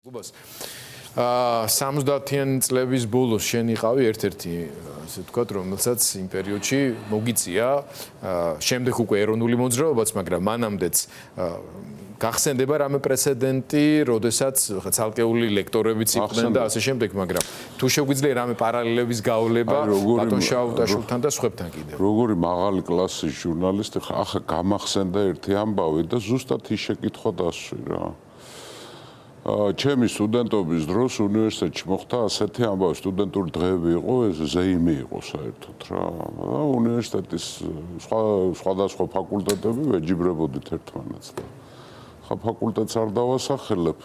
გუბას 70-იანი წლების ბოლოს შენ იყავი ერთ-ერთი ასე ვთქვათ, რომელსაც იმ პერიოდში მოგიწია შემდეგ უკვე ეროვნული მოძრაობაც, მაგრამ მანამდეც გახსენდება რამე პრეცედენტი, როდესაც ცალკეული ლექტორებიც იყვნენ და ასე შემდეგ, მაგრამ თუ შეგვიძლია რამე პარალელების გავლება ბატონ შაუტაშვილთან და სხვებთან კიდევ. როგორი მაღალი კლასის ჟურნალისტი ახლა გამახსენდა ერთი ამბავი და ზუსტად ის შეკითხვა დასვი რა. ჩემი სტუდენტობის დროს უნივერსიტეტში მოხდა ასეთი ამბავი, სტუდენტური დღეები იყო, ეს ზეიმი იყო საერთოდ რა. უნივერსიტეტის სხვადასხვა ფაკულტეტები ვეჯიბრებოდით ერთმანეთს და ხა ფაკულტეტს არ დავასახელებ.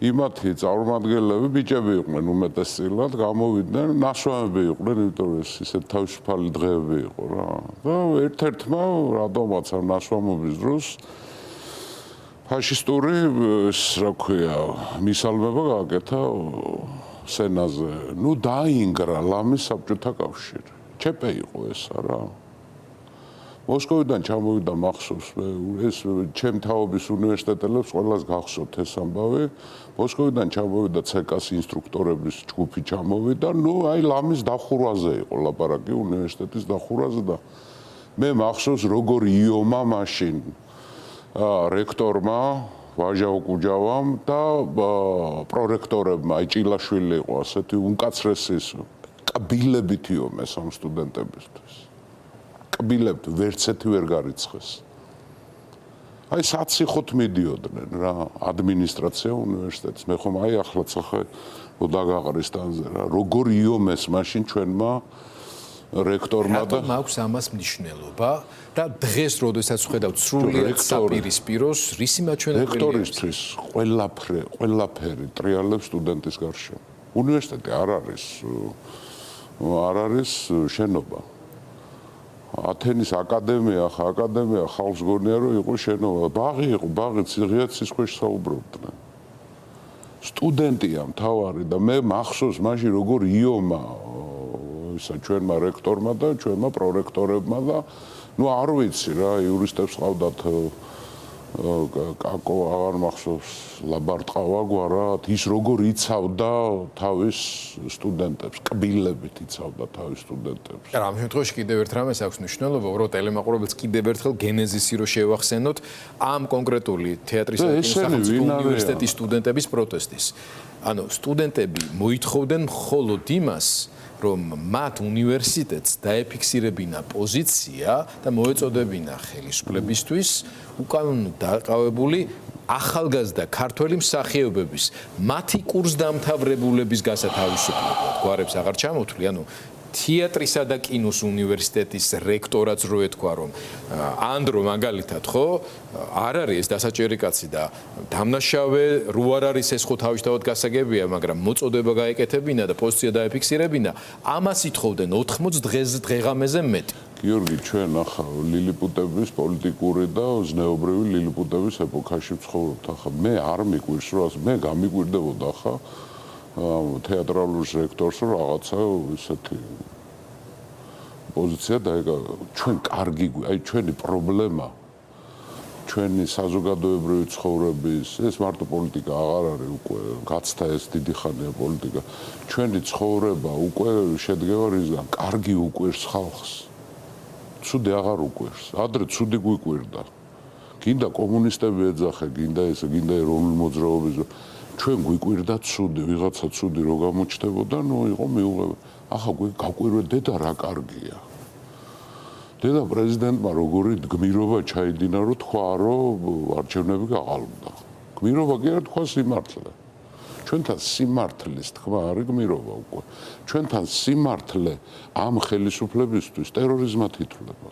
იმათი წარმომადგენლები ბიჭები იყვნენ უმეტესწილად, გამოვიდნენ, ნასვამები იყვნენ, იმიტომ რომ ეს ისეთ თავისუფალი დღეები იყო რა. და ერთ-ერთმა რადგანაც არ ნასვამობის დროს ფაშისტური რა ქვია მისალმება გააკეთა სენაზე. ნუ დაინგრა ლამის საბჭოთა კავშირი. ჩეპე იყო ესა რა. მოსკოვიდან ჩამოვიდა მახსოვს ეს ჩემ თაობის უნივერსიტეტელებს ყველას გახსოვთ ეს ამბავი. მოსკოვიდან ჩამოვიდა ცეკას ინსტრუქტორების ჯგუფი ჩამოვიდა. ნუ აი ლამის დახურვაზე იყო ლაპარაკი უნივერსიტეტის დახურვაზე და მე მახსოვს როგორ იომა მაშინ რექტორმა ვაჟა ოკუჯავამ და პრორექტორებმა ჭილაშვილი იყო ასეთი უმკაცრესი კბილებით იომეს ამ სტუდენტებისთვის. კბილებით ვერცეთი ვერ გარიცხეს. აი საციხოთ მიდიოდნენ რა ადმინისტრაცია უნივერსიტეტს. მე ხომ აი ახლაც ახლა დაგაყრის თანზე რა როგორ იომეს მაშინ ჩვენმა რექტორმა და მაქვს ამას მნიშვნელობა და დღეს როდესაც ხედავთ სრულიად საპირისპიროს რისი მაჩვენებელი რექტორისთვის ყველაფერი ტრიალებს სტუდენტის გარშემო. უნივერსიტეტი არ არის შენობა. ათენის აკადემია ხალხს გონია რომ იყო შენობა. ბაღი იყო, ბაღი ღიად სისხლში საუბრობდნენ. სტუდენტია მთავარი და მე მახსოვს მაშინ როგორ იომა ჩვენმა რექტორმა და ჩვენმა პრორექტორებმა და ნუ არ ვიცი რა იურისტებს ყავდათ კაკო აღარ მახსოვს ლაბარტყავა გვარად ის როგორ იცავდა თავის სტუდენტებს კბილებით იცავდა თავის სტუდენტებს. რა ამ შემთხვევაში კიდევ ერთ რამეს აქვს მნიშვნელობა, უბრალოდ ტელემაყურებელს კიდევ ერთხელ გენეზისი რო შევახსენოთ ამ კონკრეტული თეატრისა და კინოსახელმწიფო უნივერსიტეტის სტუდენტების პროტესტის. ანუ სტუდენტები მოითხოვდნენ მხოლოდ იმას რომ მათ უნივერსიტეტს დაეფიქსირებინა პოზიცია და მოეწოდებინა ხელისუფლებისთვის უკანონო დაყავებული ახალგაზრდა ქართველი მსახიობების მათი კურსდამთავრებულების გასათავისუფლებლად. გვარებს აღარ ჩამოთვლი, ანუ თეატრისა და კინოს უნივერსიტეტის რექტორაც რო ეთქვა რომ ანდრო მაგალითად ხო არ არის ეს დასაჭერი კაცი და დამნაშავე რო არ არის ეს ხო თავისთავად გასაგებია, მაგრამ მოწოდება გაეკეთებინა და პოზიცია დაეფიქსირებინა, ამას ითხოვდნენ 80 დღეღამეზე მეტი. გიორგი, ჩვენ ახლა ლილიპუტების პოლიტიკური და ზნეობრივი ლილიპუტების ეპოქაში ვცხოვრობთ. ახლა მე არ მიგვირს რომ მე გამიგვირდებოდა ახლა თეატრალურ რექტორს რაღაცა ისეთი პოზიცია დაეკავა. ჩვენ კარგი აი ჩვენი პრობლემა ჩვენი საზოგადოებრივი ცხოვრების ეს მარტო პოლიტიკა აღარ არის უკვე გაცდა ეს დიდი ხანია პოლიტიკა. ჩვენი ცხოვრება უკვე შედგება რისგან კარგი უყვირს ხალხს. ცუდი აღარ უყვირს. ადრე ცუდი გვიყვირდა. გინდა კომუნისტები ეძახე, გინდა ეს, გინდა ეროვნული მოძრაობის ჩვენ გვიყვირდა ცუდი, ვიღაცა ცუდი რო გამოჩნდებოდა, ნუ იყო მიუღება. ახლა გაგვირვე დედა რა კარგია. დედა პრეზიდენტმა როგორი გმირობა ჩაიდინა, რომ თქვა, რომ არჩევნები გაყალბდა. გმირობა კი არ თქვა სიმართლე. ჩვენთან სიმართლის თქმა არის გმირობა უკვე. ჩვენთან სიმართლე ამ ხელისუფლებისთვის ტერორიზმად ითვლება.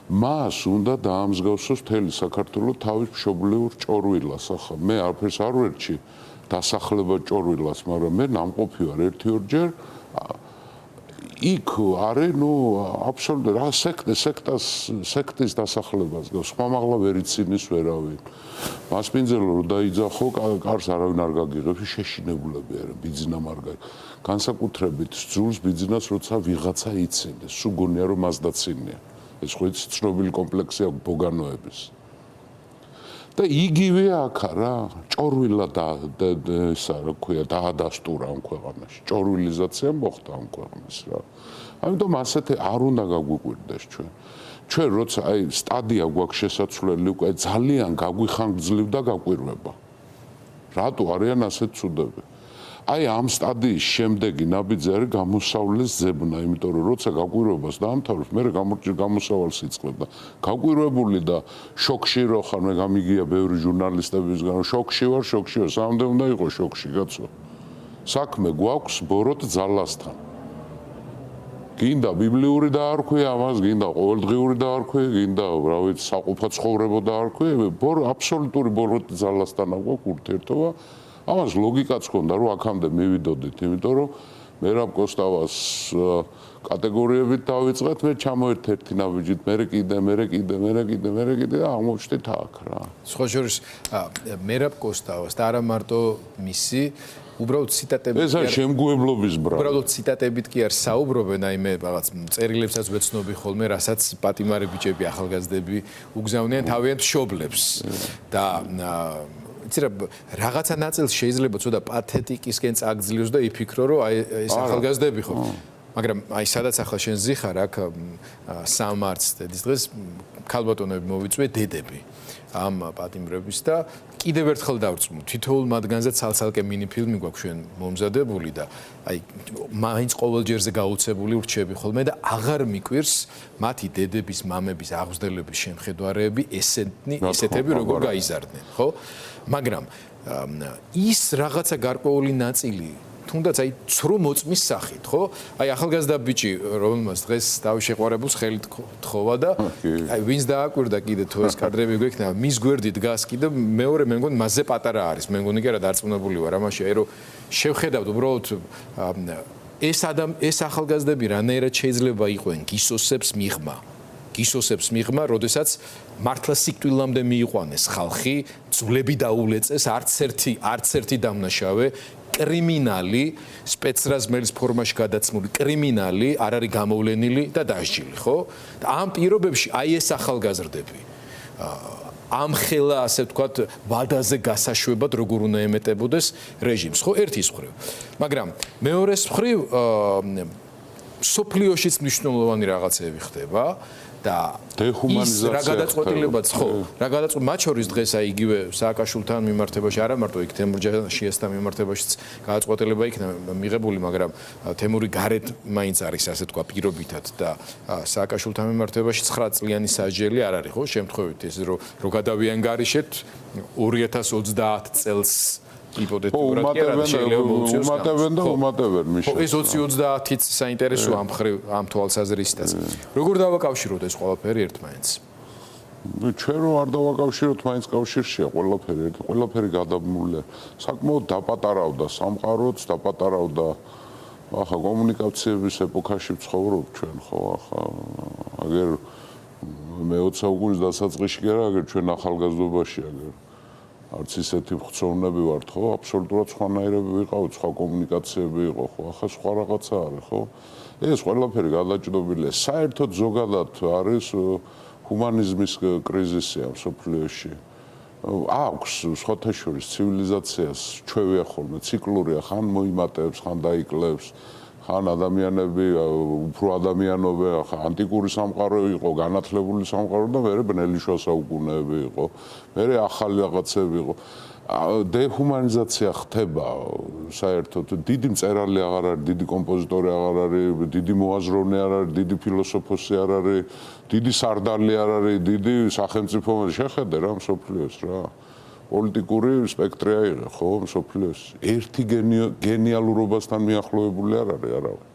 მას უნდა დაამსგავსოს მთელი საქართველო თავის მშობლიურ ჭორვილას. ახლა მე არაფერს არ ვერჩი დასახლება ჭორვილას, მაგრამ მე ნამყოფი ვარ 1-2 იქ არის ნუ აბსოლუტურად რა სექტის დასახლებას გავს. სხვა მაღლა ვერ ცინის ვერავინ. მასპინძელო რომ დაიძახო, კარს არავინ არ გაგიღებს, შეშინებულები არა, ბიძინა მარგა. განსაკუთრებით ძულს ბიძინას როცა ვიღაცა იცინდეს, სულ გონია რომ მას დაცინია. ეს ხო ცნობილი კომპლექსია ბოგანოების. და იგივე აქ რა, ჭორვილა და ისა რა ქვია, დაადასტურა ამ ქვეყანაში. ჭორვილიზაცია მოხდა ამ ქვეყანას რა. ამიტომ ასეთი არ უნდა გაგვიკვირდეს ჩვენ. ჩვენ როცა აი სტადია გვაქვს შესაძლებელი უკვე ძალიან გაგვიხანგძლივდა გაკვირვება. რატო არიან ასეთ ცუდები? აი ამ სტადიის შემდეგი ნაბიჯი არის გამოსავლის ზებნა, იმიტომ რომ როცა გაკვირვებას დაამთავრებს, მე გამოსავალს იწყებ და გაკვირვებული და შოქში რო ხარ, მე გამიგია ბევრი ჟურნალისტებისგან, შოქში ვარ, სამდე უნდა იყოს შოქში, კაცო. საქმე გვაქვს ბოროტ ძალასთან. გინდა ბიბლიური დაარქვე ამას, გინდა ყოველდღიური დაარქვე, გინდა რა ვიცი საყოფა ცხოვრება დაარქვე, აბსოლუტური ბოროტ ძალასთან აქვს ურთიერთობა. ამას ლოგიკაც ჰქონდა, რომ აქამდე მივიდოდით, იმიტომ რომ მერაბ კოსტავას კატეგორიებით დავიწყეთ, მე ჩამოერთ ერთი ნაბიჯით, მე კიდე და აღმოჩნდით აქ რა. სხვა შორის მერაბ კოსტავას და არა მარტო მისი უბრალოდ ციტატები ეს არის შემგუებლობის ბრალ. უბრალოდ ციტატებით კი არ საუბრობენ, აი მე რაღაც წერილებსაც ვეცნობი ხოლმე, რასაც პატიმარი ბიჭები, ახალგაზრდები უგზავნიან თავიანთ მშობლებს და იცი რა რაღაცა ნაწილს შეიძლება ცოტა პათეტიკისკენ წაგძლივოს და იფიქრო რომ აი ეს ახალგაზრდები ხო მაგრამ აი სადაც ახლა შენ ზიხარ აქ სამარც დედის დღეს ქალბატონები მოვიწვე დედები ამ პატიმრების და კიდევ ერთხელ დავწმუნ თითოეულ მათგანზე ცალ-ცალკე მინი-ფილმი გვაქვს ჩვენ მომზადებული და აი მაინც ყოველჯერზე გაუცებული ვრჩები ხოლმე და აღარ მიკვირს მათი დედების, მამების, აღმზრდელების შემხედვარეები ესეთები როგორ გაიზარდნენ, ხო? მაგრამ ის რაღაცა გარკვეული ნაწილი თუნდაც აი ცრო მოწმის სახით, ხო? აი ახალგაზრდა ბიჭი, რომელმაც დღეს თავი შეყვარებულს ხელით თხოვა და აი ვინც დააკვირდა კიდე თუ ეს კადრები გვექნება, მის გვერდით დგას კიდე მეორე მე მგონი მასზე პატარა არის, მე მგონი კი არა დარწმუნებული ვარ ამაში, აი რომ შევხედავთ უბრალოდ ეს ახალგაზრდები რანაირად შეიძლება იყვნენ გისოსებს მიღმა, როდესაც მართლა სიკვდილამდე მიიყვანეს ხალხი, ძვლები დაულეწეს, არც ერთი დამნაშავე კრიმინალი, სპეცრაზმელის ფორმაში გადაცმული კრიმინალი არ არის გამოვლენილი და დასჯილი, ხო? და ამ პირობებში აი ეს ახალგაზრდები ამ ხელა ასე ვთქვათ ვადაზე გასაშვებად როგორ უნდა ემეტებოდეს რეჟიმს, ხო? ერთის მხრივ. მაგრამ მეორეს მხრივ სოფლიოშიც მნიშვნელოვანი რაღაცები ხდება და დეჰუმანიზაცია რა გადაწყვეტილებაც ხო რა გადაწყვეტ მათ შორის დღეს აი იგივე სააკაშვილთან მიმართებაში არა მარტო იქ თემურ ჯაშიასთან მიმართებაშიც გადაწყვეტილება იქნება მიღებული მაგრამ თემური გარეთ მაინც არის ასე თქვა პირობითად და სააკაშვილთან მიმართებაში 9 წლიანი სასჯელი არ არის ხო შემთხვევით ეს რომ გადავიანგარიშეთ 2030 წელს იპოთეტურად კი არა შეიძლება მოუწიოს უმატებენ მიშა ეს 20-30-იც საინტერესო ამ ხრივ ამ თვალსაზრისითაც როგორ დავაკავშიროთ ეს ყველაფერი ერთმანეთს ჩვენ რო არ დავაკავშიროთ მაინც კავშირშია ყველაფერი გადაბმულია საკმაოდ დაპატარავდა სამყაროც დაპატარავდა ახლა კომუნიკაციების ეპოქაში ვცხოვრობ ჩვენ ხო ახლა აგერ მე 20 საუკუნის დასაწყისში კი არა აგერ ჩვენ ახალგაზრდობაში აგერ არც ისეთი ხცოვნები ვართ ხო აბსოლუტურად სხვანაირები ვიყავით სხვა კომუნიკაციები იყო ხო ახლა სხვა რაღაცა არის ხო ეს ყველაფერი გადაჭრობილია საერთოდ ზოგადად არის ჰუმანიზმის კრიზისი ამ სოფლიოში აქვს სხვათა შორის ცივილიზაციას ჩვევია ხოლმე ციკლურია ხან მოიმატებს ხან დაიკლებს ხან ადამიანები უფრო ადამიანობე ხა ანტიკური სამყარო იყო განათლებული სამყარო და მე ბნელი შუა საუკუნეები იყო მე ახალი რაღაცები იყო დეჰუმანიზაცია ხდება საერთოდ დიდი მწერალი აღარ არის დიდი კომპოზიტორი აღარ არის დიდი მოაზროვნე არ არის დიდი ფილოსოფოსი არ არის დიდი სარდალი არ არის დიდი სახელმწიფო შეხედე რა მსოფლიოს რა პოლიტიკური სპექტრი აიღე ხო მსოფლიოს ერთი გენიალურობასთან მიახლოებული არ არის არავინ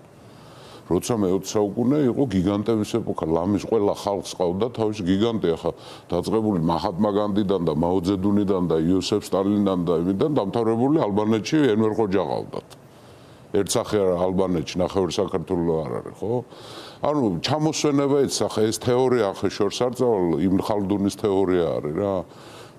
როცა მე 20 საუკუნე იყო გიგანტების ეპოქა ლამის ყველა ხალხს ყავდა თავისი გიგანტი ახლა დაწყებული მაჰატმა განდიდან და მაო ძედუნიდან და იოსებ სტალინიდან და იმიდან დამთავრებული ალბანეთში ენვერ ხოჯა ყავდათ ერთსახე ალბანეთში ნახევარ საქართველოს არ არის ხო ანუ ჩამოსვენება ეს თეორია ახლა შორს არ წავალ იმ ხალდუნის თეორია არის რა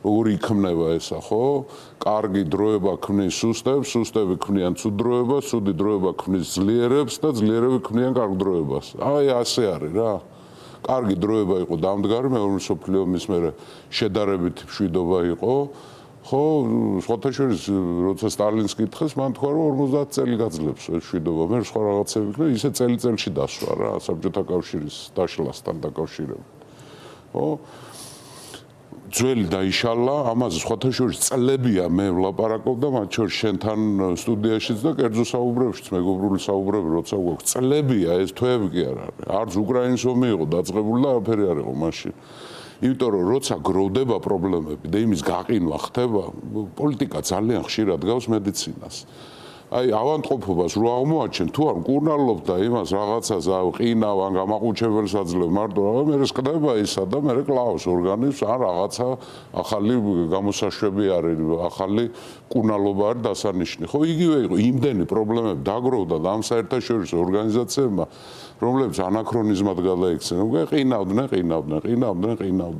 როგორი იქმნება ესა ხო? კარგი დროება ქმნის სუსტებს, სუსტები ქმნიან ცუდ დროებას, ცუდი დროება ქმნის ძლიერებს და ძლიერები ქმნიან კარგ დროებას. აი ასე არის რა. კარგი დროება იყო დამდგარი, მეორე მსოფლიო ომის მერე შედარებით მშვიდობა იყო. ხო, სხვათა შორის, როცა სტალინს კითხეს, მან თქვა, რომ 50 წელი გაძლებს ეს მშვიდობა. მე სხვა რაღაცები იქნება, ისე წელი-წელში დასვა რა, საბჭოთა კავშირის დაშლასთან დაკავშირებით. ხო? ძველი დაიშალა, ამაზე სხვათა შორის წლებია მე ვლაპარაკობდა, მათ შორის შენთან სტუდიაშიც და კერძო საუბრებშიც, მეგობრული საუბრები, როცა გვაქვს წლებია, ეს თვეები კი არ არის. არც უკრაინის ომი იყო დაწყებული და არაფერი არ იყო მაშინ. იმიტომ რომ როცა გროვდება პრობლემები და იმის გაყინვა ხდება, პოლიტიკა ძალიან ხშირად გავს მედიცინას. აი ავანტყოფობას რო აღმოაჩენ, თუ არ მკურნალობ და იმას რაღაცას ყინავ, ან გამაყუჩებელს აძლევ მარტო რა, მე ხდება ისა და მე კლავს ორგანიზმს, ან რაღაცა ახალი გამოსაშვები არის, ახალი მკურნალობა არის დასანიშნი. ხო, იგივე იყო, იმდენი პრობლემები დაგროვდა და ამ საერთაშორისო ორგანიზაციებმა, რომლებიც ანაქრონიზმად გადაიქცნენ, უკვე ყინავდნენ,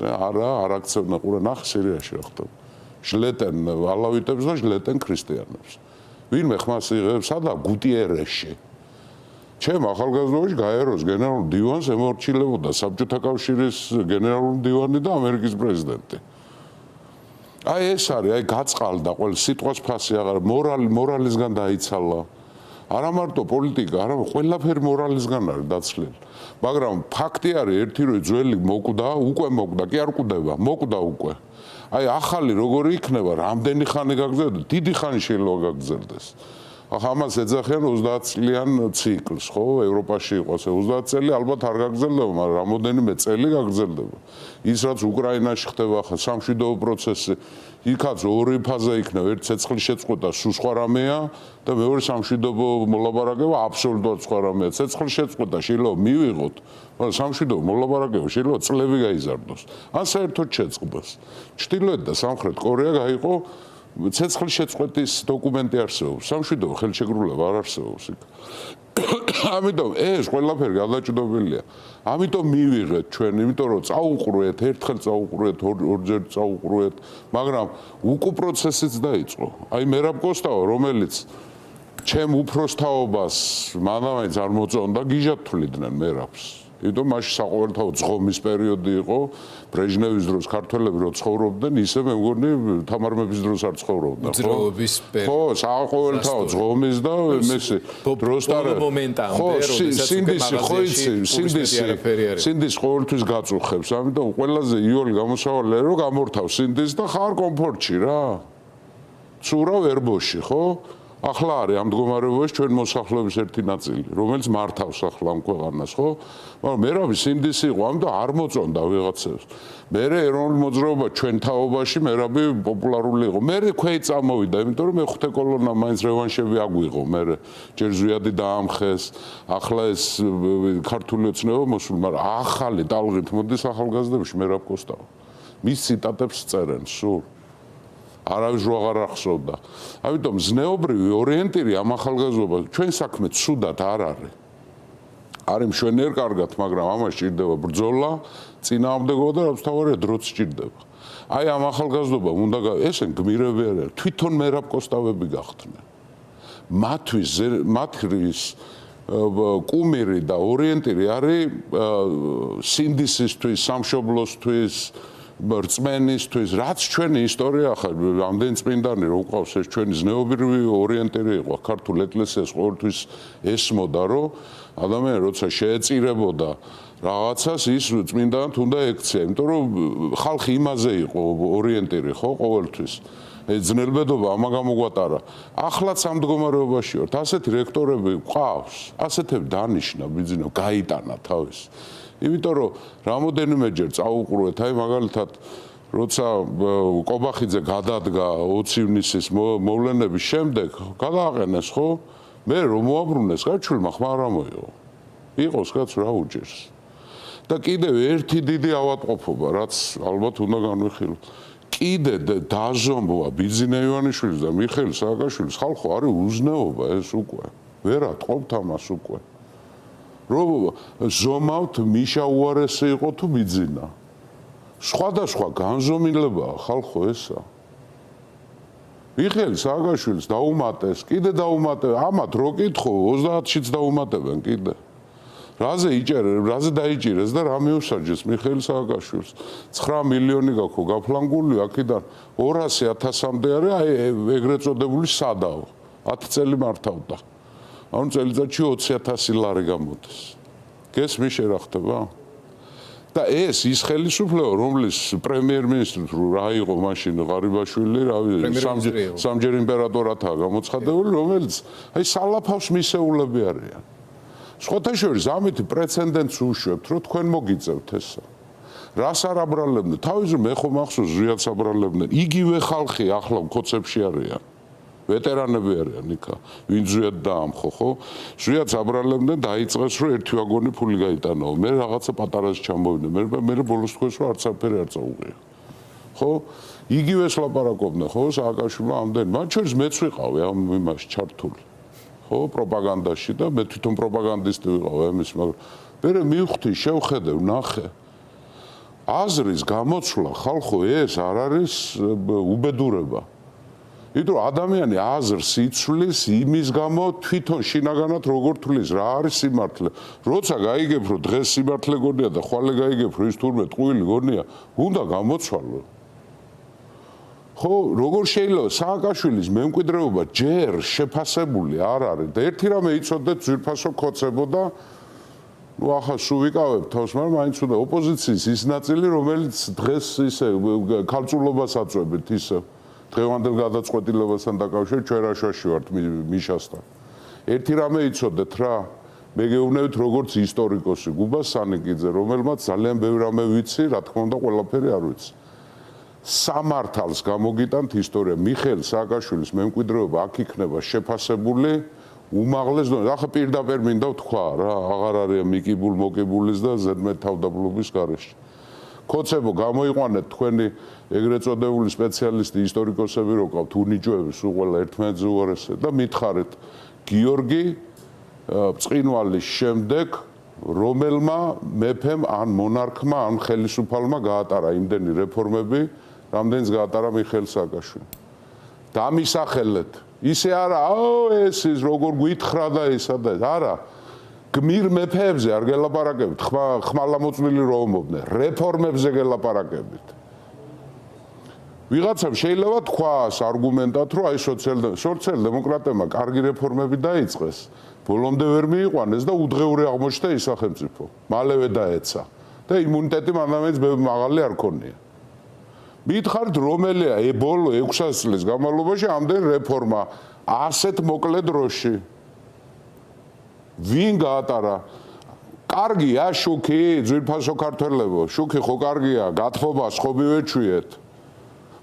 არ აქცევდნენ, ყურა ნახე სირიაში რა ხდება. შლეტენ ალავიტებს და შლეტენ ქრისტიანებს. ვინმე ხმას იღებს სადა გუტიერეში. ჩემ ახალგაზრდობაში გაეროს გენერალურ დივანს ემორჩილებოდა საბჭოთა კავშირის გენერალური დივანი და ამერიკის პრეზიდენტი. აი ეს არის, აი გაწყალდა ყველა სიტყვას ფასი აღარ, მორალისგან დაიცალა. არა მარტო პოლიტიკა, არამედ ყველაფერი მორალისგან არის დაცლილი. მაგრამ ფაქტი არის ერთი, რომ ძველი მოკვდა, უკვე მოკვდა, კი არ კვდება, მოკვდა უკვე. აი ახალი როგორი იქნება, რამდენი ხანი გაგრძელდება, დიდი ხანი შეიძლება გაგრძელდეს. ახლა ამას ეძახიან 30 წლიან ციკლს, ხო? ევროპაში იყოს 30 წელი, ალბათ არ გაგრძელდება, მაგრამ რამოდენიმე წელი გაგრძელდება. ის რაც უკრაინაში ხდება ახლა სამშვიდობო პროცესი, იქაც ორი ფაზა იქნება, ერთ ცეცხლის შეწყვეტა სულ სხვა რამეა და მეორე სამშვიდობო მოლაპარაკება აბსოლუტურად სხვა რამეა. ცეცხლის შეწყვეტა შეიძლება მივიღოთ, მაგრამ სამშვიდობო მოლაპარაკება შეიძლება წლები გაიზარდოს. ან საერთოდ შეწყდეს. ჩრდილოეთ და სამხრეთ კორეა გაიყო ცეცხლის შეწყვეტის დოკუმენტი არსებობს, სამშვიდობო ხელშეკრულება არ არსებობს იქ. ამიტომ ეს ყველაფერი გადაჭრობილია. ამიტომ მივიღეთ ჩვენ, იმიტომ რომ წაუყრუეთ, ერთხელ წაუყრუეთ, ორჯერ წაუყრუეთ, მაგრამ უკუ პროცესიც დაიწყო. აი მერაბ კოსტავა, რომელიც ჩემ უფროსთაობას მანავაინც არ მოწონდა, გიჟად თვლიდნენ მერაბს. იმიტომ მაშინ საყოველთაო ძღომის პერიოდი იყო, ბრეჟნევის დროს ქართველები რო ცხოვრობდნენ, ისე მე მგონი თამარ მეფის დროს არ ცხოვრობდნენ, ხო? უძრაობის პერიოდი. ხო, საყოველთაო ძღომის და მესი დროსტარე. ხო, სინდისი ხო იცი, სინდის ყოველთვის გაწუხებს, ამიტომ ყველაზე იოლი გამოსავალი რომ გამორთავ სინდის და ხარ კომფორტში რა. ცურავ ერბოში, ხო? ახლა არის ამ მდგომარეობაში ჩვენ მოსახლეობის ერთი ნაწილი, რომელიც მართავს ახლა ამ ქვეყანას, ხო? მაგრამ მერაბი სინდისი იყო, ამიტომ არ მოწონდა ვიღაცებს. მერე ეროვნული მოძრაობა ჩვენ თაობაში მერაბი პოპულარული იყო. მერე ქვეი წამოვიდა, იმიტომ რომ მეხუთე კოლონა მაინც რევანშები აგვიღო, მერე ჯერ ზვიადი დაამხეს, ახლა ეს ქართული ოცნება მოსული, მაგრამ ახალი ტალღით მოდის ახალგაზრდებში მერაბ კოსტავა. მის ციტატებს წერენ სულ. არავის რო აღარ ახსოვდა. ამიტომ ზნეობრივი ორიენტირი ამ ახალგაზრდობას ჩვენ საქმე ცუდად არ არის. არის მშვენიერ კარგად, მაგრამ ამას სჭირდება ბრძოლა, წინააღმდეგობა და რაც თავარია დროც სჭირდება. აი ამ ახალგაზრდობამ უნდა ესენ გმირები არიან, თვითონ მერაბ კოსტავები გახდნენ. მათთვის კუმირი და ორიენტირი არის სინდისისთვის, სამშობლოსთვის, რწმენისთვის, რაც ჩვენი ისტორია ახლა ამდენი წმინდანი რო ყავს ეს ჩვენი ზნეობრივი ორიენტირი იყო ქართულ ეკლესიას ყოველთვის ესმოდა რომ ადამიანი როცა შეეწირებოდა რაღაცას ის წმინდანად უნდა ექცია, იმიტომ რომ ხალხი იმაზე იყო ორიენტირი ხო ყოველთვის ძნელბედობა ამა გამოგვატარა. ახლაც ამ მდგომარეობაში ვართ, ასეთი რექტორები ყავს, ასეთები დანიშნა ბიძინა გაიტანა თავის. იმიტომ რომ რამოდენიმეჯერ წაუყრუეთ, აი მაგალითად როცა კობახიძე გადადგა 20 ივნისის მოვლენების შემდეგ, გადააყენეს ხო? მე რომ მოაბრუნეს, გაჩვილმა ხმა არ მოიღო. იყოს კაც რა უჯერს. და კიდევ ერთი დიდი ავადმყოფობა, რაც ალბათ უნდა განვიხილოთ. კიდე დაზომვა ბიძინა ივანიშვილის და მიხეილ სააკაშვილის ხალხო არის უზნეობა ეს უკვე. ვერ ატყობთ ამას უკვე. რომ ზომავთ მიშა უარესი იყო თუ ბიძინა. სხვადასხვა განზომილებაა ხალხო ესა. მიხეილ სააკაშვილს დაუმატეს, კიდე დაუმატებენ, ამათ რო კითხო 30-შიც დაუმატებენ კიდე. რაზე დაიჭირეს და რა მიუსაჯეს მიხეილ სააკაშვილს 9 მილიონი გაქვთ გაფლანგული აქედან 200,000-მდე არის აი ეგრეთ წოდებული სადაო 10 წელი მართავდა ანუ წელიწადში 20,000 ლარი გამოდის გესმის რა ხდება და ეს ის ხელისუფლება რომლის პრემიერ-მინისტრად რა იყო მაშინ ღარიბაშვილი სამჯერ იმპერატორათაა გამოცხადებული რომელიც აი სალაფავს მისეულები არიან სხვათა შორის ამით პრეცედენტს უშვებთ რომ თქვენ მოგიწევთ ესა რას არ აბრალებდნენ თავის მე ხო მახსოვს ზვიად აბრალებდნენ იგივე ხალხი ახლა მკოცებში არიან ვეტერანები არიან იქა ვინ ზვიად დაამხო ხო ზვიად აბრალებდნენ დაიწყეს რომ ერთი ვაგონი ფული გაიტანაო მე რაღაცა პატარას ჩამოვიდნენ მე ბოლოს თქვენს რომ არც არაფერი არ წაუღია ხო იგივეს ლაპარაკობდნენ ხო სააკაშვილმა ამდენ მათ შორის მეც ვიყავი ამ იმას ჩართული ხო პროპაგანდაში და მე თვითონ პროპაგანდისტი ვიყავ ამის მაგრამ მე მივხვდი შევხედე ვნახე აზრის გამოცვლა ხალხო ეს არ არის უბედურება იმიტომ ადამიანი აზრს იცვლის იმის გამო თვითონ შინაგანად როგორ თვლის რა არის სიმართლე როცა გაიგებ რომ დღეს სიმართლე გონია და ხვალე გაიგებ რომ ის თურმე ტყუილი გონია უნდა გამოცვალო ხო როგორ შეიძლება სააკაშვილის მემკვიდრეობა ჯერ შეფასებული არ არის და ერთი რამე იცოდეთ ძვირფასო ქოცებოდა ну ახლა სულ ვიკავებ თავს მაგრამ მაინც უნდა ოპოზიციის ის ნაწილი რომელიც დღეს ისე ქალწულობას აწვევით ისე დღევანდელ გადაწყვეტილებასთან დაკავშირებით ჩვენ რაშვაში ვართ მიშასთან ერთი რამე იცოდეთ რა მე გეუბნებით როგორც ისტორიკოსი გუბა სანიკიძე რომელმაც ძალიან ბევრი რამე ვიცი რა თქმა უნდა ყველაფერი არ ვიცი სამართალს გამოგიტანთ ისტორია მიხეილ სააკაშვილის მემკვიდრეობა აქ იქნება შეფასებული უმაღლეს დონეზე ახლა პირდაპირ მინდა ვთქვა რა აღარ არის მიკიბულ მოკიბულის და ზედმეტ თავდაბლობის გარეშე ქოცებო გამოიყვანეთ თქვენი ეგრეთ წოდებული სპეციალისტი ისტორიკოსები რო ყავთ უნიჭოები სულ ყველა ერთმანეთზე უარესად და მითხარით გიორგი ბრწყინვალის შემდეგ რომელმა მეფემ ან მონარქმა ან ხელისუფალმა გაატარა იმდენი რეფორმები რამდენიც გაატარა მიხეილ სააკაშვილი დამისახელეთ ისე არა ეს ის როგორ გვითხრა და ისა და არა გმირ მეფეებზე არ გელაპარაკებით ხმალამოწმილი რო ომობდნენ რეფორმებზე გელაპარაკებით ვიღაცამ შეიძლება თქვას არგუმენტად რომ აი სოციალ-დემოკრატებმა კარგი რეფორმები დაიწყეს ბოლომდე ვერ მიიყვანეს და უდღეური აღმოჩნდა ის სახელმწიფო მალევე დაეცა და იმუნიტეტი მანამდეც მაღალი არ ქონია მითხარით რომელია ბოლო 600 წლის განმავლობაში ამდენ რეფორმა ასეთ მოკლე დროში ვინ გაატარა კარგია შუქი ძვირფასო ქართველებო შუქი ხო კარგია გათხოვებას ხო მივეჩვიეთ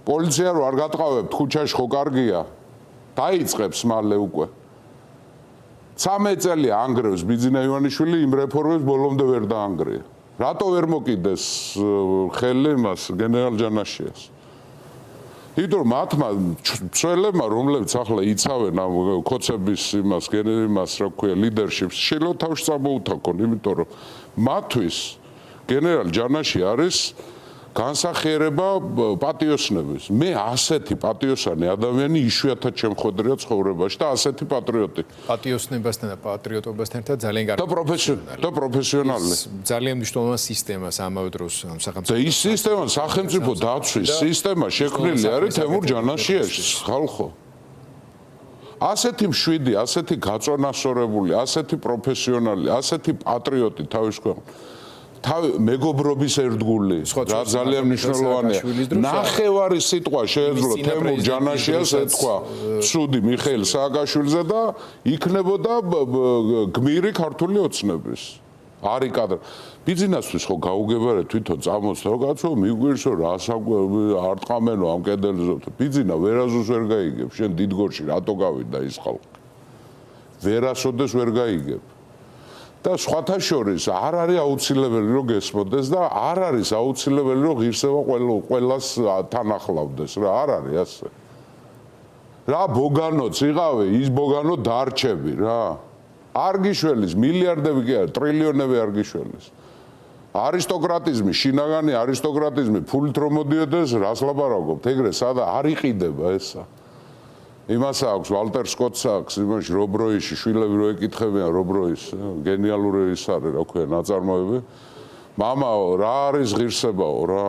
პოლიცია რო არ გატყავებთ ქუჩაში ხო კარგია დაიწყებს მალე უკვე 13 წელი ანგრევს ბიძინა ივანიშვილი იმ რეფორმებს ბოლომდე ვერ დაანგრია რატო ვერ მოკიდეს ხელი მას გენერალ ჯანაშიას იმიტომ მათმა მცველებმა რომლებიც ახლა იცავენ ამ ქოცების იმას გენერალს რა ქვია ლიდერშიპს შეიძლება თავში წამოუთაქონ იმიტომ რომ მათთვის გენერალ ჯანაში არის განსახიერება პატიოსნების მე ასეთი პატიოსანი ადამიანი იშვიათად შემხვედრია ცხოვრებაში და ასეთი პატრიოტი პატიოსნებასთან და პატრიოტობასთან ერთად ძალიან კარგი და პროფესიონალი ძალიან მნიშვნელოვანი სისტემას ამავე დროს სახელმწიფო და ის სისტემა სახელმწიფო დაცვის სისტემა შექმნილი არის თემურ ჯანაშიაშვილის ხალხო ასეთი მშვიდი ასეთი გაწონასწორებული ასეთი პროფესიონალი ასეთი პატრიოტი თავის ქვეყნად მეგობრობის ერთგული რა ძალიან მნიშვნელოვანია ნახევარი სიტყვა შეეძლო თემურ ჯანაშიას ეთქვა ცუდი მიხეილ სააკაშვილზე და იქნებოდა გმირი ქართული ოცნების არი კადრ ბიძინასთვის ხო გაუგებარეთ თვითონ წამოც რა კაცო მიგვირსო რა არ ტყამენო ამ კედელზე ბიძინა ვერაზოს ვერ გაიგებ შენ დიდგორში რატო გავიდა ის ხალხი ვერასოდეს ვერ გაიგებ და სხვათა შორის არ არის აუცილებელი რომ გესმოდეს და არ არის აუცილებელი რომ ღირსება ყველას თანახლავდეს რა არ არის ასე რა ბოგანოც იღავე ის ბოგანო დარჩები რა არ გიშველის მილიარდები კი არა ტრილიონები არ გიშველის არისტოკრატიზმი შინაგანი არისტოკრატიზმი ფულით რომ მოდიოდეს რას ლაპარაკობთ ეგრე სადა არ იყიდება ესა იმას აქვს ვალტერ სკოტს აქვს იმაში რობროიში შვილები რო ეკითხებიან რობროის გენიალური ის არის რა ქვია ნაწარმოები მამაო რა არის ღირსებაო რა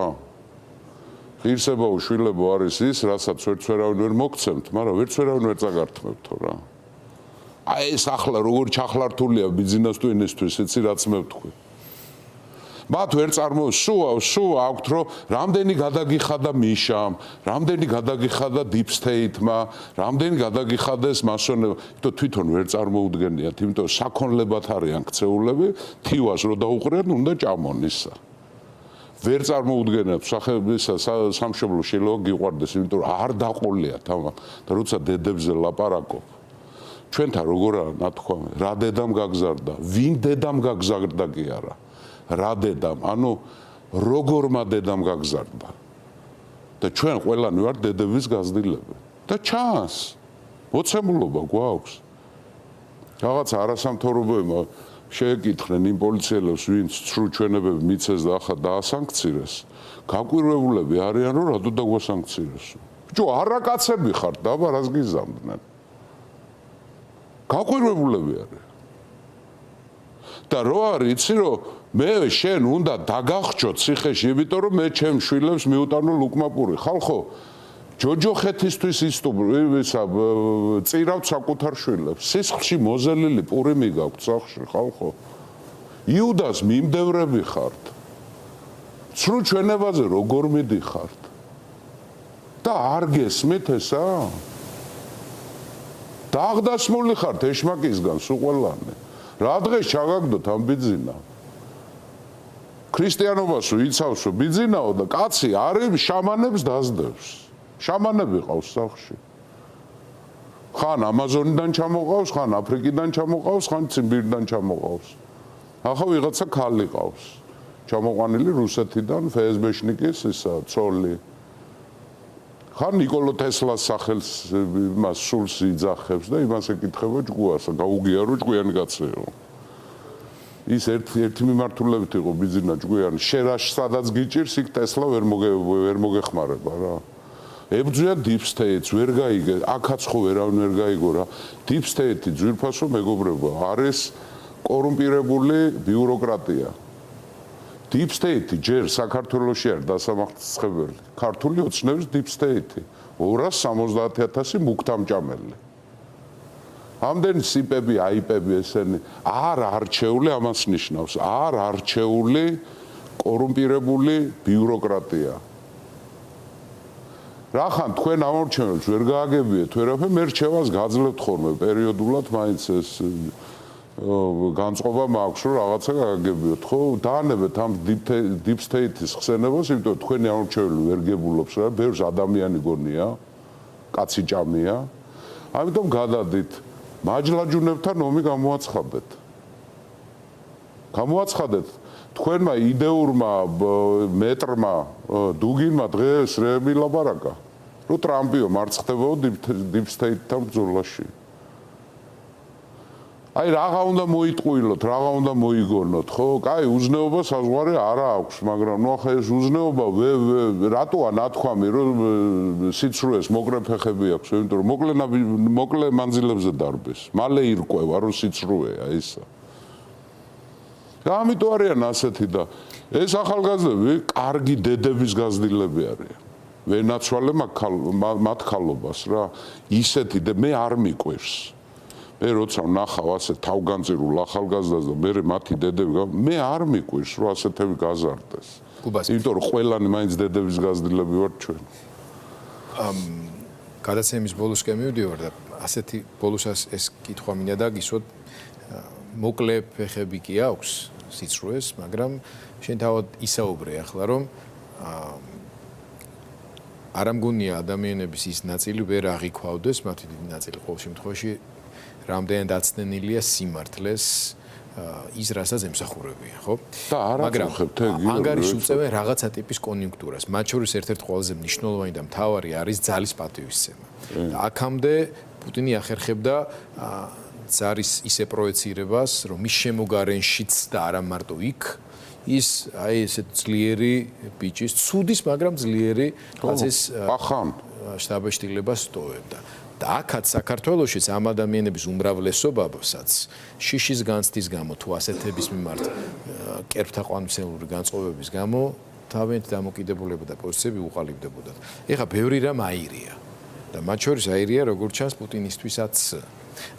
ღირსებაო შვილებო არის ის რასაც ვერცვერავინ ვერ მოგცემთ მაგრამ ვერცვერავინ ვერ წაგართმევთო რა აი ეს ახლა როგორ ჩახლართულია ბიზნეს თუ ინვესტვის იცი რაც მე ვთქვი მათ ვერ სულ აქვთ რომ რამდენი გადაგიხადა მიშამ, რამდენი გადაგიხადა deep state-მა, რამდენი გადაგიხადა ეს მასონებმა, თვითონ ვერ წარმოუდგენიათ, იმიტომ საქონლებად არიან ქცეულები, თივას რო დაუყრიან, უნდა ჭამონ ისა. ვერ წარმოუდგენიათ სამშობლო შეიძლება გიყვარდეს, იმიტომ რომ არ დაყოლიათ ამან და როცა დედებზე ლაპარაკობ ჩვენთან როგორ არა ნათქვამი, რა დედამ გაგზარდა, ვინ დედამ გაგზარდა კი არა. რა დედამ, ანუ როგორმა დედამ გაგზარდა. და ჩვენ ყველანი ვართ დედების გაზრდილები. და ჩანს. მოცემულობა გვაქვს. რაღაც არასამთავრობოებმა შეეკითხნენ იმ პოლიციელებს, ვინც ცრუ ჩვენებები მიცეს და ახლა დაასანქცირეს. გაკვირვებულები არიან, რომ რატო დაგვასანქცირეს. ბიჭო, არაკაცები ხართ, დაბა რას გიზამდნენ. გაკვირვებულები არიან. და რო არის, იცი რომ მე შენ უნდა დაგახჭო ციხეში, იმიტომ რომ მე ჩემ შვილებს მიუტანო ლუკმაპური. ხალხო, ჯოჯოხეთისთვის წირავთ საკუთარ შვილებს. სისხლში მოზელილი პურიმი გაქვთ სახში, ხალხო. იუდას მიმდევრები ხართ. ცრუ ჩვენებაზე როგორ მიდიხართ? და არ გესმით ესა? დაღდასმული ხართ ეშმაკისგან სულ ყველანი. რა დღეს ჩაგაგდოთ ამ ბიძინა? ქრისტიანობას უიცავსო ბიძინაო და კაცი არის შამანებს დაძდევს. შამანები ყავს სახში. ხან ამაზონიდან ჩამოყავს, ხან აფრიკიდან ჩამოყავს, ხან ციმბირიდან ჩამოყავს. ახლა ვიღაცა ქალი ყავს. ჩამოყვანილი რუსეთიდან ფსბ-შნიკის ისა ცოლი. ხან ნიკოლო თესლას სახელს იმას სულს იძახებს და იმას ეკითხება ჭკუას, გაუგიარო ჭკვიანი კაცეო. ის ერთი მიმართულებით იყო ბიზნა ჭკვიანი, შერაში სადაც გიჭირს, იქ ტესლა ვერ მოგეხმარება რა. ებძვია deep state-ს, ვერ გაიგე, აქაც ხო ვერავინ ვერ გაიგო რა. deep state-ი ძვირფასო მეგობრებო, არის კორუმპირებული ბიუროკრატია. deep state-ი ჯერ საქართველოში არის დასამახსხებელი. ქართული ოცნების deep state-ი 270,000 მუქთამჭამელი. ამდენი სიპები, აიპები ესენი არ არჩეული ამას ნიშნავს, არ არჩეული კორუმპირებული ბიუროკრატია. რახან თქვენ ამორჩევნებს ვერ გააგებიეთ, ვერაფერ მე რჩევას გაძლევთ ხოლმე პერიოდულად მაინც ეს განწყობა მაქვს რომ რაღაცა გააგებიოთ, ხო? დაანებეთ ამ deep state-ის ხსენებას, იმიტომ თქვენი ამორჩეველი ვერ გებულობს რა, ბევრს ადამიანი გონია, კაცი ჭამია. ამიტომ გადადით მაჯლაჯუნებთან ომი გამოაცხადეთ. გამოაცხადეთ თქვენმა იდეურმა მეტრმა დუგინმა დღეს რეები ლაპარაკა, რომ ტრამპიო მარცხდებაო deep state-თან ბრძოლაში. აი რაღა უნდა მოიტყუილოთ, რაღა უნდა მოიგონოთ, ხო? კაი, უზნეობა საზღვარი არა აქვს, მაგრამ ნუ ახლა ეს უზნეობა რატოა ნათქვამი, რომ სიცრუეს მოკლე ფეხები აქვს, იმიტომ რომ მოკლე მანძილებზე დარბეს. მალე ირკვევა, რომ სიცრუეა ისა. და ამიტომ არიან ასეთი და ეს ახალგაზრდები კარგი დედების გაზრდილები არიან. ვენაცვალე მათ ხალობას რა. ისეთი და მე არ მიყვირს. მე როცა ვნახავ ასე თავგანწირულ ახალგაზრდას და მე მათი დედები მე არ მიყვირს რომ ასეთები გაზარდეს. იმიტომ რომ ყველანი მაინც დედების გაზრდილები ვართ ჩვენ. გადაცემის ბოლოსკენ მივდივარ და ასეთი ბოლოს ეს კითხვა მინდა დაგისვოთ. მოკლე ფეხები კი აქვს სიცრუეს, მაგრამ შენ თავად ისაუბრე ახლა რომ არ ამგონია ადამიანების ის ნაწილი ვერ აღიქვავდეს, მათი დიდი ნაწილი ყოველ შემთხვევაში რამდენად აცნენილია სიმართლეს ის რასაც ემსახურებიან, ხო? და მაგრამ ანგარიშს უწევენ რაღაცა ტიპის კონიუნქტურას. მათ შორის ერთ-ერთი ყველაზე მნიშვნელოვანი და მთავარი არის ძალის პატივისცემა. და აქამდე პუტინი ახერხებდა ძალის ისე პროექცირებას, რომ მის შემოგარენშიც და არა მარტო იქ ის აი ესეთ ძლიერი ბიჭის, ცუდის, მაგრამ ძლიერი კაცის ახან შტაბ-შტილებას სტოვებდა. და აქაც საქართველოშიც ამ ადამიანების უმრავლესობასაც შიშის განცდის გამო თუ ასეთების მიმართ კერპთაყვანმცემლური განწყობების გამო თავიანთი დამოკიდებულება და პოზიციები უყალიბდებოდათ. ეხლა ბევრი რამ აირია და მათ შორის აირია როგორც ჩანს პუტინისთვისაც.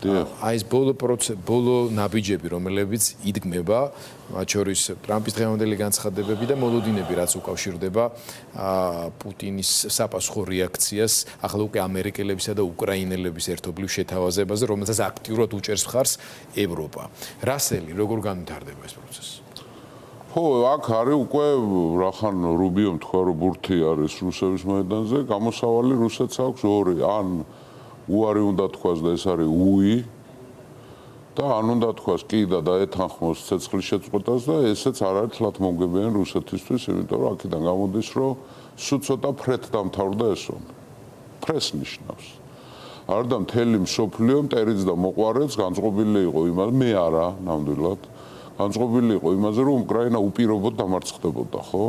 აი ეს ბოლო ნაბიჯები, რომლებიც იდგმება, მათ შორის ტრამპის დღევანდელი განცხადებები და მოლოდინები, რაც უკავშირდება პუტინის საპასუხო რეაქციას, ახლა უკვე ამერიკელებისა და უკრაინელების ერთობლივ შეთავაზებაზე, რომელსაც აქტიურად უჭერს მხარს ევროპა. რასელი, როგორ განვითარდება ეს პროცესი? ხო, აქ არის უკვე რახან რუბიომ თქვა, რომ ბურთი არის რუსების მოედანზე, გამოსავალი რუსეთს აქვს ორი, ან უარი უნდა თქვას და ეს არის უი და ან უნდა თქვას კი და დაეთანხმოს ცეცხლის შეწყვეტას და ესეც არ არის თლათ მომგებიანი რუსეთისთვის, იმიტომ რომ აქედან გამოდის, რომ სულ ცოტა ფრეთ დამთავრდა ესო. ფრეს ნიშნავს. არ და მთელი მსოფლიო მტერიც და მოყვარეც განწყობილი იყო იმას, მე არა, ნამდვილად. განწყობილი იყო იმაზე, რომ უკრაინა უპირობოდ დამარცხდებოდა, ხო?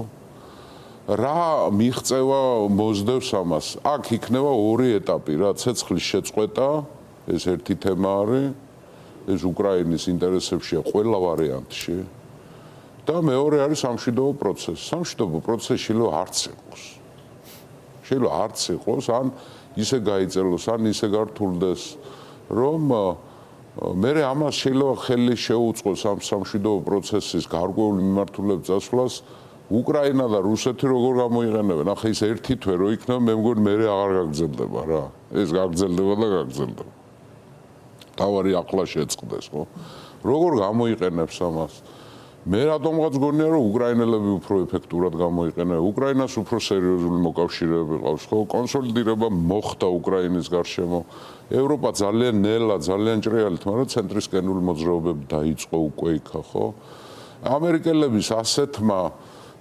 რა მიღწევა მოსდევს ამას? აქ იქნება ორი ეტაპი, რა, ცეცხლის შეწყვეტა, ეს ერთი თემა არის, ეს უკრაინის ინტერესებშია ყველა ვარიანტში. და მეორე არის სამშვიდობო პროცესი. სამშვიდობო პროცესი შეიძლება არც იყოს. შეიძლება არც იყოს, ან ისე გაიწელოს, ან ისე გართულდეს, რომ მე ამას შეიძლება ხელი შეუწყოს ამ სამშვიდობო პროცესის გარკვეული მიმართულების წასვლას უკრაინა და რუსეთი როგორ გამოიყენებენ. ახლა ის ერთი თვე რო იქნება, მე მგონი მე აღარ გაგრძელდება რა. ეს გაგრძელდება და გაგრძელდება. თავარი ახლა შეწყდეს, ხო? როგორ გამოიყენებს ამას? მე რატომღაც გონია, რომ უკრაინელები უფრო ეფექტურად გამოიყენებენ. უკრაინას უფრო სერიოზული მოკავშირეები ყავს, ხო? კონსოლიდირება მოხდა უკრაინის გარშემო. ევროპა ძალიან ნელა, ძალიან ჭრიალით, მაგრამ ცენტრისკენული მოძრაობები დაიწყო უკვე იქა, ხო? ამერიკელების ასეთმა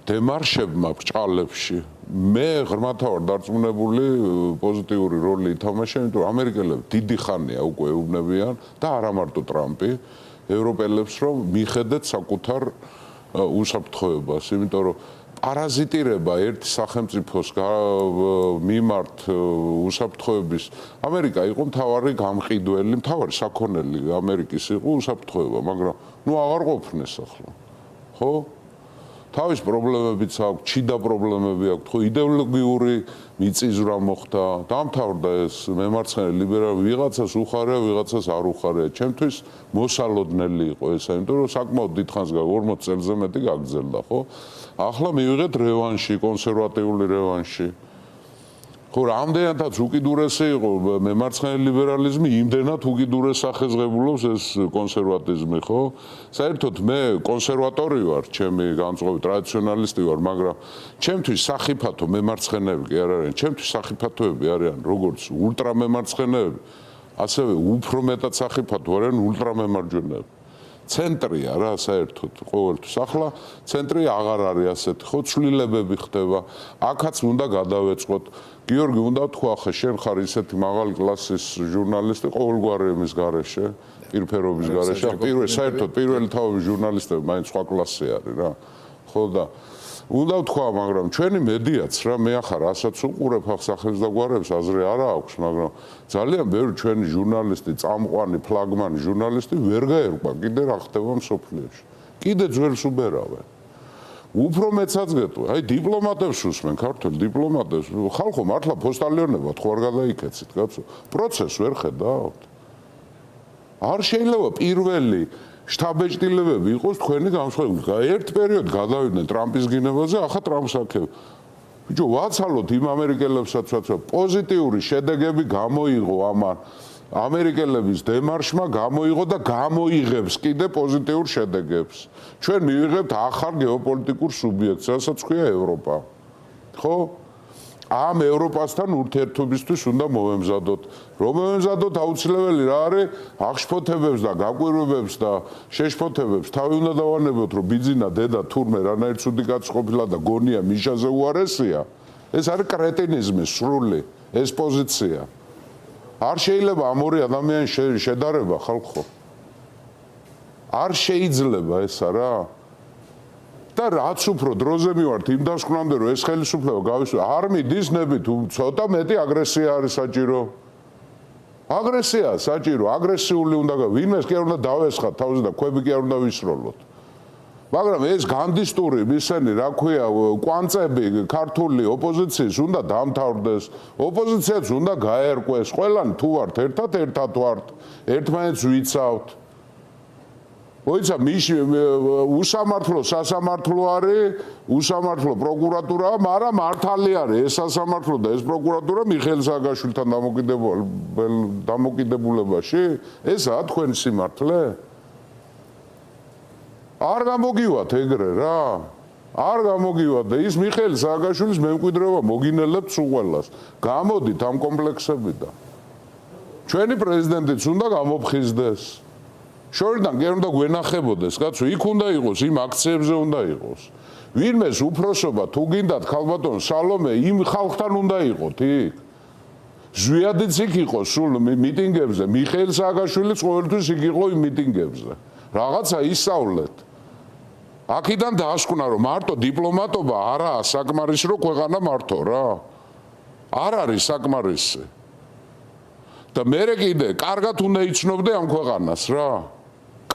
დემარშებმა ბრჭყალებში მე ღრმად ვარ დარწმუნებული პოზიტიური როლი ითამაშა, იმიტომ რომ ამერიკელები დიდი ხანია უკვე ეუბნებიან და არა მარტო ტრამპი ევროპელებს, რომ მიხედეთ საკუთარ უსაფრთხოებას, იმიტომ რომ პარაზიტირება ერთი სახელმწიფოს მიმართ უსაფრთხოების ამერიკა იყო მთავარი გამყიდველი, მთავარი საქონელი ამერიკის იყო უსაფრთხოება, მაგრამ ნუ აღარ ყოფნეს ახლა. ხო? თავის პრობლემებიც აქვს, ჩიდა პრობლემები აქვს, ხო, იდეოლოგიური მიწისძვრა მოხდა, დამთავრდა ეს მემარცხენე ლიბერალი, ვიღაცას უხარია, ვიღაცას არ უხარია. ჩემთვის მოსალოდნელი იყო ეს, იმიტომ რომ საკმაოდ დიდხანს 40 წელზე მეტი გაგრძელდა, ხო? ახლა მივიღეთ რევანში, კონსერვატიული რევანში. ხო, რამდენადაც უკიდურესი იყო მემარცხენე ლიბერალიზმი, იმდენად უკიდურეს სახეზღებულობს ეს კონსერვატიზმი, ხო? საერთოდ მე კონსერვატორი ვარ, ჩემი განწყობი ტრადიციონალისტი ვარ, მაგრამ ჩემთვის სახიფათო მემარცხენეები კი არ არიან, ჩემთვის სახიფათოები არიან როგორც ულტრამემარცხენეები, ასევე უფრო მეტად სახიფათო არიან ულტრამემარჯვენეები. ცენტრია რა საერთოდ ყოველთვის. ახლა ცენტრი აღარ არის ასეთი, ხო, ცვლილებები ხდება. აქაც უნდა გადავეწყოთ. გიორგი, უნდა თქვა, ხა შენ ხარ ისეთი მაღალი კლასის ჟურნალისტი ყოველგვარი იმის გარეშე, პირფერობის გარეშე. საერთოდ პირველი თავი ჟურნალისტები მაინც სხვა კლასი არის რა. ხო და უნდა თქვა, მაგრამ ჩვენი მედიაც რა, მე ახლა რასაც უყურებ ახ სახელს და გვარებს აზრი არა აქვს, მაგრამ ძალიან ბევრი ჩვენი ჟურნალისტი, წამყვანი, ფლაგმანი ჟურნალისტი ვერ გაერკვა კიდე რა ხდება მსოფლიოში. კიდე ძველს უბერავენ. უფრო მეცაც გეტყვი, აი დიპლომატებს უსმენ, ქართული დიპლომატებს, ხალხო მართლა ფოსტალიონებად ხო არ გადაიქეცით, კაცო? პროცესს ვერ ხედავთ? არ შეიძლება პირველი შტაბ-ეჭდილებები იყოს თქვენი გამსხვილებული. ერთ პერიოდ გადავიდნენ ტრამპის გინებაზე, ახლა ტრამპს აქებ. ბიჭო, ვაცალოთ იმ ამერიკელებსაც, პოზიტიური შედეგები გამოიღო ამან. ამერიკელების დემარშმა გამოიღო და გამოიღებს კიდე პოზიტიურ შედეგებს. ჩვენ მივიღებთ ახალ გეოპოლიტიკურ სუბიექტს, რასაც ქვია ევროპა. ხო? ამ ევროპასთან ურთიერთობისთვის უნდა მოვემზადოთ. რომ მოვემზადოთ აუცილებელი რა არის? აღშფოთებებს და გაკვირვებებს და შეშფოთებებს თავი უნდა დავანებოთ, რომ ბიძინა დედა თურმე რანაირ ცუდი კაცი ყოფილა და გონია მიშაზე უარესია. ეს არის კრეტინიზმი სრული, ეს პოზიცია. არ შეიძლება ამ ორი ადამიანის შედარება, ხალხო. არ შეიძლება ესა რა. და რაც უფრო დროზე მივართ იმ დასკვნამდე, რომ ეს ხელისუფლება გავისვა, არ მიდის ნებით, ცოტა მეტი აგრესია არის საჭირო. აგრესია საჭირო, აგრესიული უნდა ვინმეს კი არ უნდა დავესხათ თავზე და ქვები კი არ უნდა ვისროლოთ. მაგრამ ეს განდისტური ისენი, რა ქვია, კვანწები ქართული ოპოზიციის უნდა დამთავრდეს, ოპოზიციაც უნდა გაერკვეს, ყველანი თუ ვართ ერთად ვართ, ერთმანეთს ვიცავთ. მოიცა უსამართლო სასამართლო არის, უსამართლო პროკურატურაა, მაგრამ მართალი არის ეს სასამართლო და ეს პროკურატურა მიხეილ სააკაშვილთან დამოკიდებულებაში, ესაა თქვენი სიმართლე? არ გამოგივათ ეგრე რა. არ გამოგივათ და ის მიხეილ სააკაშვილის მემკვიდრეობა მოგინელებთ სულ ყველას. გამოდით ამ კომპლექსებიდან. ჩვენი პრეზიდენტიც უნდა გამოფხიზდეს. შორიდან კი უნდა გვენახებოდეს, კაცო, იქ უნდა იყოს, იმ აქციებზე უნდა იყოს. ვინმეს უფროსობა თუ გინდათ ქალბატონ სალომე, იმ ხალხთან უნდა იყოთ იქ. ზვიადიც იქ იყო სულ მიტინგებზე, მიხეილ სააკაშვილიც ყოველთვის იქ იყო იმ მიტინგებზე. რაღაცა ისწავლეთ. აქედან დაასკვნა, რომ მარტო დიპლომატობა არაა საკმარისი, რომ ქვეყანა მართო რა. არ არის საკმარისი. და მერე კიდე კარგად უნდა იცნობდე ამ ქვეყანას რა.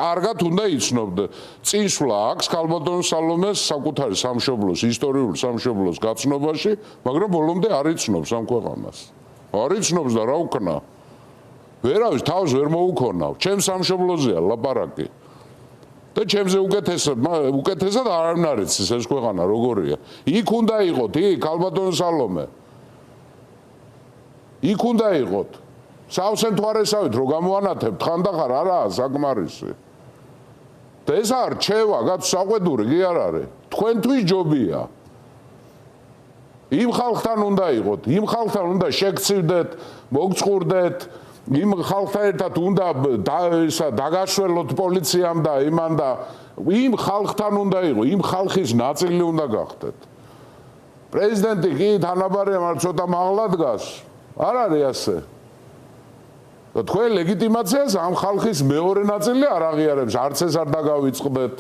კარგად უნდა იცნობდე. წინსვლა აქვს ქალბატონ სალომეს საკუთარი სამშობლოს, ისტორიულ სამშობლოს გაცნობაში, მაგრამ ბოლომდე არ იცნობს ამ ქვეყანას. არ იცნობს და რა უკნა. ვერავის თავს ვერ მოუქონავ. ჩემს სამშობლოზეა ლაპარაკი. და ჩემზე უკეთესად არავინ არ იცის ეს ქვეყანა როგორია. იქ უნდა იყოთ, იქ ქალბატონ სალომე. იქ უნდა იყოთ. სავსე მთვარესავით რო გამოანათებთ ხანდახარ არაა საკმარისი. და ეს არ რჩევა, გაც საყვედური კი არ არის. თქვენთვის ჯობია. იმ ხალხთან უნდა იყოთ, იმ ხალხთან უნდა შეგცივდეთ, მოგწყურდეთ, იმ ხალხთან ერთად უნდა დაგასველოთ პოლიციამ და იმან და იმ ხალხთან უნდა იყო, იმ ხალხის ნაწილი უნდა გახდეთ. პრეზიდენტი კი თანაბარია, მაგრამ ცოტა მაღლა დგას. არ არის ასე. და თქვენ ლეგიტიმაციას ამ ხალხის მეორე ნაწილი არ აღიარებს, არც ეს არ დაგავიწყდეთ.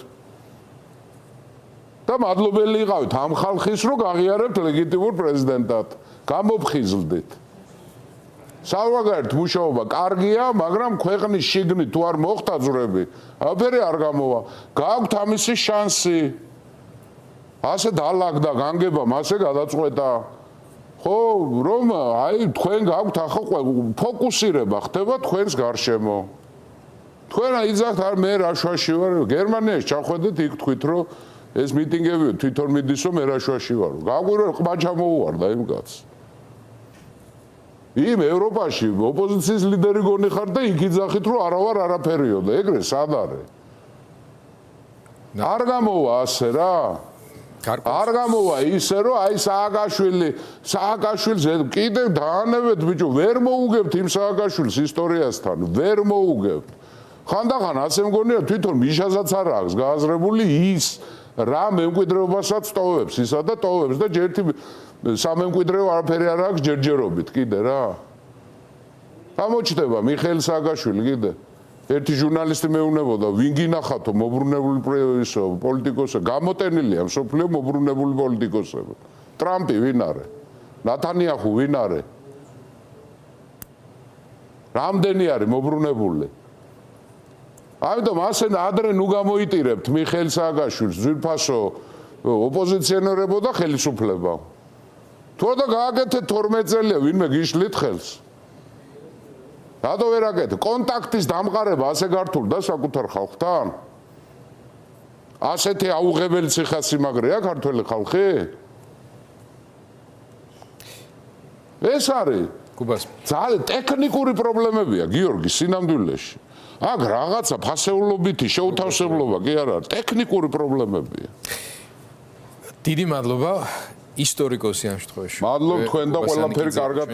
და მადლობელი იყავით ამ ხალხის, რომ გაღიარებთ ლეგიტიმურ პრეზიდენტად. გამოფხიზლდით. საუბარით მუშაობა კარგია, მაგრამ ქვეყნის შიგნით თუ არ მოხდა ძვრები, აფერი არ გამოვა. გაქვთ ამისი შანსი. ასე დალაგდა განგებამ, ასე გადაწყვეტა. ხო, რომ აი თქვენ გაქვთ ახლა ფოკუსირება ხდება თქვენს გარშემო. თქვენ იძახთ არ მე რაშვაში ვარ, გერმანიაში ჩახვედით იქ თქვით რომ ეს მიტინგები თვითონ მიდის რომ მე რაშვაში ვარ. გაგვირო ყმა ჩამოუვარდა იმ კაცს. იმ ევროპაში ოპოზიციის ლიდერი გონი ხარ და იქ იძახით რომ არა ვარ არაფერიო და ეგრე სად არის? არ გამოვა ასე რა. არ გამოვა ისე რომ აი სააკაშვილს კიდევ დაანებეთ ბიჭო, ვერ მოუგებთ იმ სააკაშვილის ისტორიასთან, ვერ მოუგებთ. ხანდახან ასე მგონია თვითონ მიშაზაც არ აქვს გააზრებული ის რა მემკვიდრეობასაც ტოვებს ისა და ტოვებს და ჯერთი სამემკვიდრეო არაფერი არ აქვს ჯერჯერობით კიდე რა. გამოჩნდება მიხეილ სააკაშვილი კიდე ერთი ჟურნალისტი მეუბნებოდა ვინ გინახათო მობრუნებული პოლიტიკოსები გამოტენილია მსოფლიო მობრუნებული პოლიტიკოსები. ტრამპი ვინ არის? ნათანიაჰუ ვინ არის? რამდენი არის მობრუნებული? ამიტომ ასე ადრე ნუ გამოიტირებთ მიხეილ სააკაშვილს ძვირფასო ოპოზიციონერებო და ხელისუფლება. თუ და გააკეთეთ 12 წელია ვინმე გიშლით ხელს. რატო ვერ აკეთე? კონტაქტის დამყარება ასე გართულდა საკუთარ ხალხთან? ასეთი აუღებელი ციხესიმაგრეა ქართველი ხალხი? ეს არის ძალიან ტექნიკური პრობლემებია გიორგი სინამდვილეში. აქ რაღაცა ფასეულობითი შეუთავსებლობა კი არ არის, ტექნიკური პრობლემებია. დიდი მადლობა ისტორიკოსი ამ შემთხვევაში. მადლობ თქვენ და ყველაფერი კარგად